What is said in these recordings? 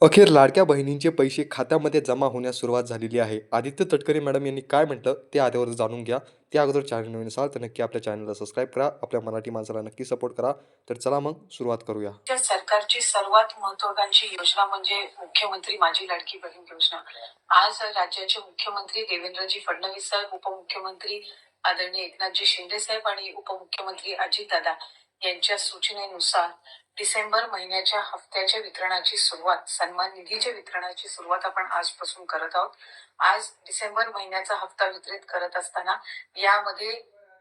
अखेर लाडक्या बहिणींचे पैसे खात्यामध्ये जमा होण्यास सुरुवात झालेली आहे. आदित्य तटकरे मॅडम यांनी काय म्हटलं ते आल्यावर जाणून घ्या. त्या अगोदर चॅनल नवीन असाल तर नक्की आपल्या चॅनलला सबस्क्राईब करा. आपल्या मराठी माणसाला नक्की सपोर्ट करा. तर चला मग सुरुवात करूया. सरकारची सर्वात महत्त्वाकांक्षी योजना म्हणजे मुख्यमंत्री माझी लाडकी बहीण योजना. आज राज्याचे मुख्यमंत्री देवेंद्रजी फडणवीस साहेब, उपमुख्यमंत्री आदरणीय एकनाथजी शिंदे साहेब आणि उपमुख्यमंत्री अजितदादा यांच्या सूचनेनुसार डिसेंबर महिन्याच्या हप्त्याच्या वितरणाची सुरुवात, सन्मान निधीच्या वितरणाची सुरुवात आपण आजपासून करत आहोत. आज डिसेंबर महिन्याचा हप्ता वितरित करत असताना यामध्ये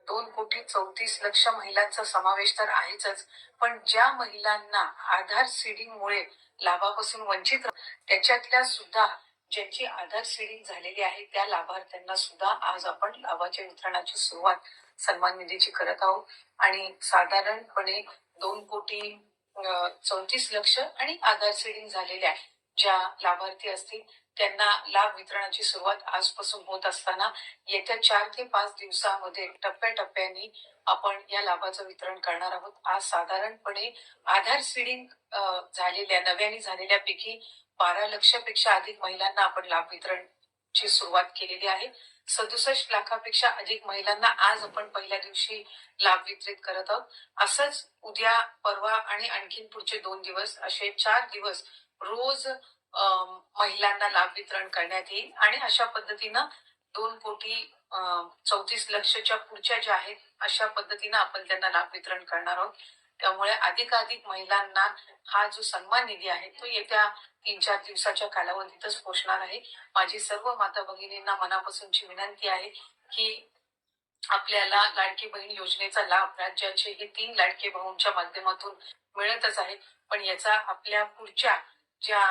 2,34,00,000 महिलांचा समावेश तर आहेच, पण ज्या महिलांना आधार सीडिंगमुळे लाभापासून वंचित त्याच्यातल्या सुद्धा ज्यांची आधार सीडिंग झालेली आहे त्या लाभार्थ्यांना सुद्धा आज आपण लाभाच्या वितरणाची सुरुवात सन्मान निधीची करत आहोत. आणि साधारणपणे 2,34,00,000 आणि आधार सीडिंग झालेल्या ज्या लाभार्थी असतील त्यांना लाभ वितरणाची सुरुवात आजपासून होत असताना येत्या 4 ते 5 दिवसांमध्ये टप्प्याटप्प्याने आपण या लाभाचं वितरण करणार आहोत. आज साधारणपणे आधार सीडिंग झालेल्या नव्याने झालेल्यापैकी 12 लक्षपेक्षा अधिक महिलांना आपण लाभ वितरणची सुरुवात केलेली आहे. 67 लाखापेक्षा अधिक महिलांना आज आपण पहिल्या दिवशी लाभ वितरित करत आहोत. असंच उद्या, परवा आणि आणखीन पुढचे 2 दिवस असे 4 दिवस रोज महिलांना लाभ वितरण करण्यात येईल आणि अशा पद्धतीनं 2,34,00,000च्या पुढच्या ज्या आहेत अशा पद्धतीनं आपण त्यांना लाभ वितरण करणार आहोत. त्यामुळे अधिकाधिक महिलांना हा जो सन्मान निधी आहे तो येत्या 3-4 दिवसाच्या कालावधीतच पोहोचणार आहे. माझी सर्व माता भगिनींना मनापासूनची विनंती आहे की आपल्याला लाडकी बहीण योजनेचा लाभ राज्याचे हे 3 लाडके भाऊंच्या माध्यमातून मिळतच आहे, पण याचा आपल्या पुढच्या ज्या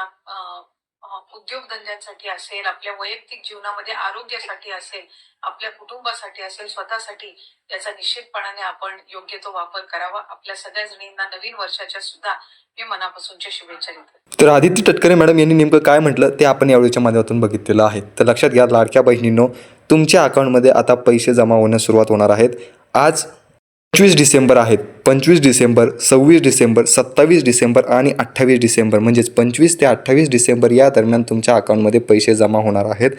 उद्योगधंद्यांसाठी असेल, आपल्या वैयक्तिक जीवनामध्ये आरोग्यासाठी असेल, आपल्या कुटुंबासाठी असेल, स्वतःसाठी याचा निश्चितपणाने आपण योग्य तो वापर करावा. आपल्या सगळ्या जणींना नवीन वर्षाच्या सुद्धा मी मनापासूनच्या शुभेच्छा देते. तर आदित्य तटकरे मॅडम यांनी नेमकं काय म्हटलं ते आपण यावेळीच्या माध्यमातून बघितलेलं आहे. तर लक्षात घ्या लाडक्या बहिणींनो, तुमच्या अकाउंटमध्ये आता पैसे जमा होण्यास सुरुवात होणार आहेत. आज 25 डिसेंबर आहेत. 25 डिसेंबर, 26 डिसेंबर, 27 डिसेंबर आणि 28 डिसेंबर म्हणजेच 25 ते 28 डिसेंबर या दरम्यान तुमच्या अकाउंटमध्ये पैसे जमा होणार आहेत.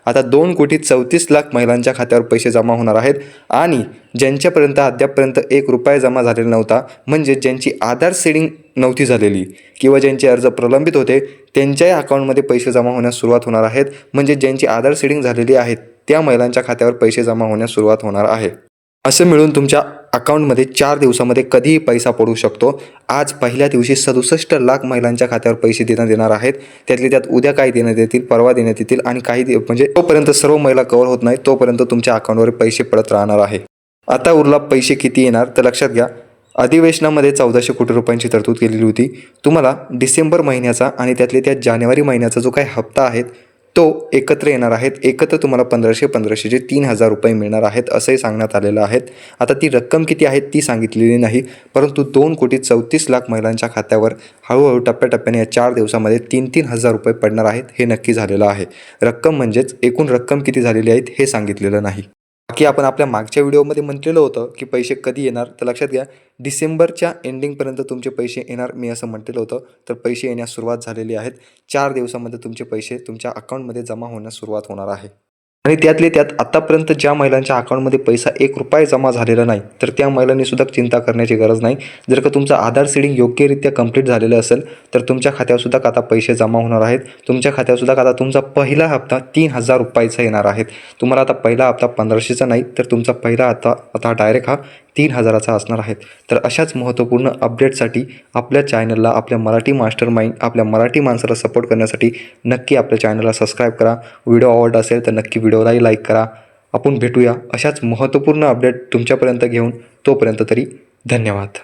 आता 2,34,00,000 महिलांच्या खात्यावर पैसे जमा होणार आहेत आणि ज्यांच्यापर्यंत अद्यापपर्यंत 1 रुपया जमा झालेला नव्हता, म्हणजे ज्यांची आधार सीडिंग नव्हती झालेली किंवा ज्यांचे अर्ज प्रलंबित होते त्यांच्याही अकाउंटमध्ये पैसे जमा होण्यास सुरुवात होणार आहेत. म्हणजे ज्यांची आधार सीडिंग झालेली आहेत त्या महिलांच्या खात्यावर पैसे जमा होण्यास सुरुवात होणार आहे. असं मिळून तुमच्या अकाउंटमध्ये 4 दिवसामध्ये कधीही पैसा पडू शकतो. आज पहिल्या दिवशी 67 लाख महिलांच्या खात्यावर पैसे देण्यात येणार आहेत. त्यातले त्यात उद्या काही देण्यात येतील, परवा देण्यात येतील आणि काही म्हणजे तोपर्यंत सर्व महिला कव्हर होत नाही तोपर्यंत तुमच्या अकाउंटवर पैसे पडत राहणार आहे. आता उरला पैसे किती येणार तर लक्षात घ्या. अधिवेशनामध्ये 1400 कोटी रुपयांची तरतूद केलेली होती. तुम्हाला डिसेंबर महिन्याचा आणि त्यातले त्या जानेवारी महिन्याचा जो काही हप्ता आहे तो एकत्र येणार आहेत. एकत्र तुम्हाला 1500चे 3,000 रुपये मिळणार आहेत असंही सांगण्यात आलेलं आहे. आता ती रक्कम किती आहे ती सांगितलेली नाही, परंतु 2,34,00,000 महिलांच्या खात्यावर हळूहळू टप्प्याटप्प्याने या 4 दिवसामध्ये 3,000 रुपये पडणार आहेत हे नक्की झालेलं आहे. रक्कम म्हणजेच एकूण रक्कम किती झालेली आहेत हे सांगितलेलं नाही. बाकी आपण आपल्या मागच्या व्हिडिओमध्ये म्हटलेलं होतं की पैसे कधी येणार तर लक्षात घ्या डिसेंबरच्या एंडिंगपर्यंत तुमचे पैसे येणार मी असं म्हटलेलं होतं. तर पैसे येण्यास सुरुवात झालेली आहेत. 4 दिवसामध्ये तुमचे पैसे तुमच्या अकाउंटमध्ये जमा होण्यास सुरुवात होणार आहे. आणि त्यातले त्यात आत्तापर्यंत ज्या महिलांच्या अकाउंटमध्ये पैसा 1 रुपया जमा झालेला नाही तर त्या महिलांनी सुद्धा चिंता करण्याची गरज नाही. जर का तुमचं आधार सीडिंग योग्यरित्या कंप्लीट झालेलं असेल तर तुमच्या खात्यावर सुद्धा आता पैसे जमा होणार आहेत. तुमच्या खात्यावर सुद्धा आता तुमचा पहिला हप्ता 3,000 रुपयाचा येणार आहे. तुम्हाला आता पहिला हप्ता 1500चा नाही तर तुमचा पहिला आता डायरेक्ट हा 3,000चा असणार आहे. तर अशाच महत्त्वपूर्ण अपडेटसाठी आपल्या चॅनलला, आपल्या मराठी मास्टर माइंड, आपल्या मराठी माणसाला सपोर्ट करण्यासाठी नक्की आपल्या चॅनलला सबस्क्राईब करा. व्हिडिओ आवडला असेल तर नक्की व्हिडिओलाही लाईक करा. आपण भेटूया अशाच महत्त्वपूर्ण अपडेट तुमच्यापर्यंत घेऊन. तोपर्यंत तरी धन्यवाद.